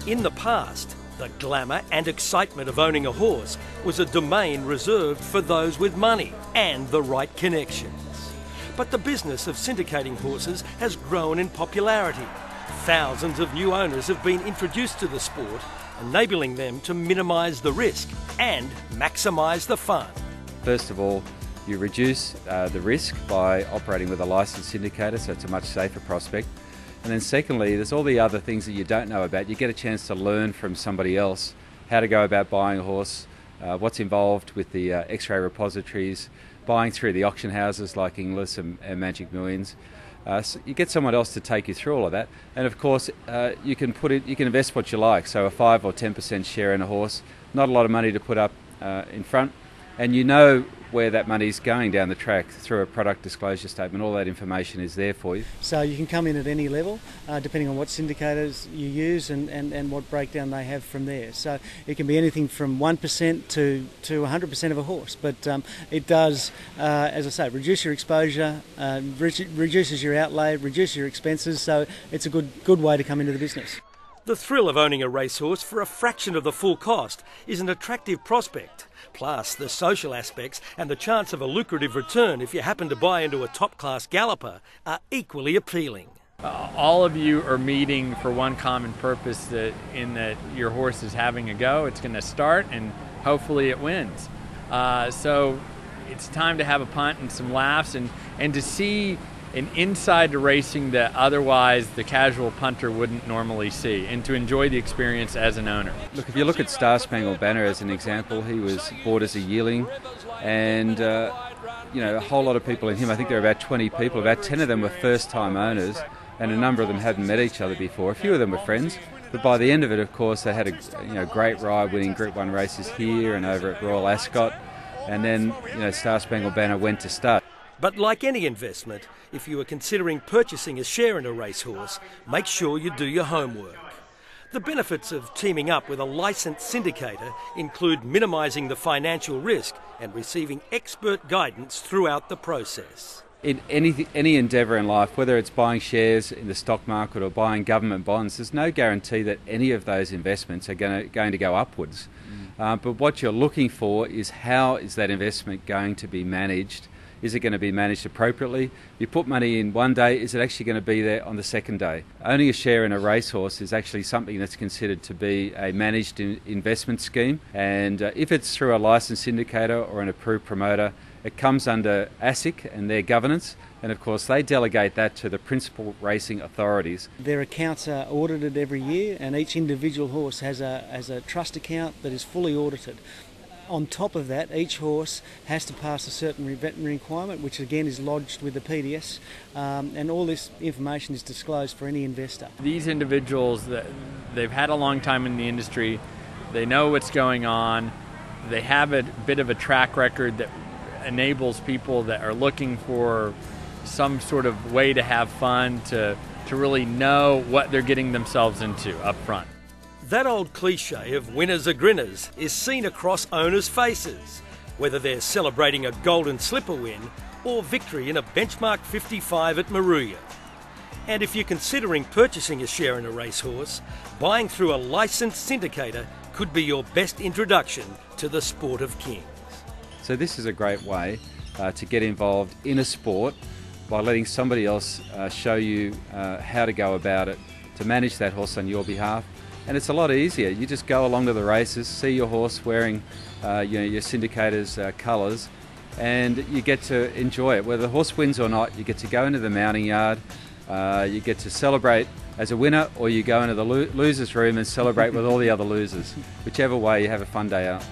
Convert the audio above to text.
In the past, the glamour and excitement of owning a horse was a domain reserved for those with money and the right connections. But the business of syndicating horses has grown in popularity. Thousands of new owners have been introduced to the sport, enabling them to minimise the risk and maximise the fun. First of all, you reduce the risk by operating with a licensed syndicator, so it's a much safer prospect. And then secondly, there's all the other things that you don't know about. You get a chance to learn from somebody else how to go about buying a horse, what's involved with the X-ray repositories, buying through the auction houses like Inglis and Magic Millions. So you get someone else to take you through all of that, and of course you can invest what you like. So a 5 or 10% share in a horse, not a lot of money to put up in front, and you know where that money is going down the track through a product disclosure statement. All that information is there for you. So you can come in at any level, depending on what syndicators you use and what breakdown they have from there. So it can be anything from 1% to 100% of a horse, but it does, as I say, reduce your exposure, reduces your outlay, reduces your expenses, so it's a good way to come into the business. The thrill of owning a racehorse for a fraction of the full cost is an attractive prospect. Plus, the social aspects and the chance of a lucrative return if you happen to buy into a top-class galloper are equally appealing. All of you are meeting for one common purpose, that your horse is having a go. It's going to start, and hopefully it wins. So it's time to have a punt and some laughs, and to see an inside to racing that otherwise the casual punter wouldn't normally see, and to enjoy the experience as an owner. Look, if you look at Star Spangled Banner as an example, he was bought as a yearling, and a whole lot of people in him. I think there were about 20 people. About 10 of them were first-time owners, and a number of them hadn't met each other before. A few of them were friends, but by the end of it, of course, they had a great ride, winning Group 1 races here and over at Royal Ascot, and then Star Spangled Banner went to stud. But like any investment, if you are considering purchasing a share in a racehorse, make sure you do your homework. The benefits of teaming up with a licensed syndicator include minimising the financial risk and receiving expert guidance throughout the process. In any endeavour in life, whether it's buying shares in the stock market or buying government bonds, there's no guarantee that any of those investments are going to go upwards. But what you're looking for is, how is that investment going to be managed? Is it going to be managed appropriately? You put money in one day, is it actually going to be there on the second day? Owning a share in a racehorse is actually something that's considered to be a managed investment scheme, and if it's through a licensed syndicator or an approved promoter, it comes under ASIC and their governance, and of course they delegate that to the principal racing authorities. Their accounts are audited every year, and each individual horse has a trust account that is fully audited. On top of that, each horse has to pass a certain veterinary requirement, which again is lodged with the PDS, and all this information is disclosed for any investor. These individuals, they've had a long time in the industry, they know what's going on, they have a bit of a track record that enables people that are looking for some sort of way to have fun to really know what they're getting themselves into up front. That old cliche of winners are grinners is seen across owners' faces, whether they're celebrating a golden slipper win or victory in a benchmark 55 at Moruya. And if you're considering purchasing a share in a racehorse, buying through a licensed syndicator could be your best introduction to the sport of kings. So this is a great way to get involved in a sport by letting somebody else show you how to go about it, to manage that horse on your behalf. And it's a lot easier. You just go along to the races, see your horse wearing your syndicator's colours, and you get to enjoy it. Whether the horse wins or not, you get to go into the mounting yard, you get to celebrate as a winner, or you go into the losers' room and celebrate with all the other losers. Whichever way, you have a fun day out.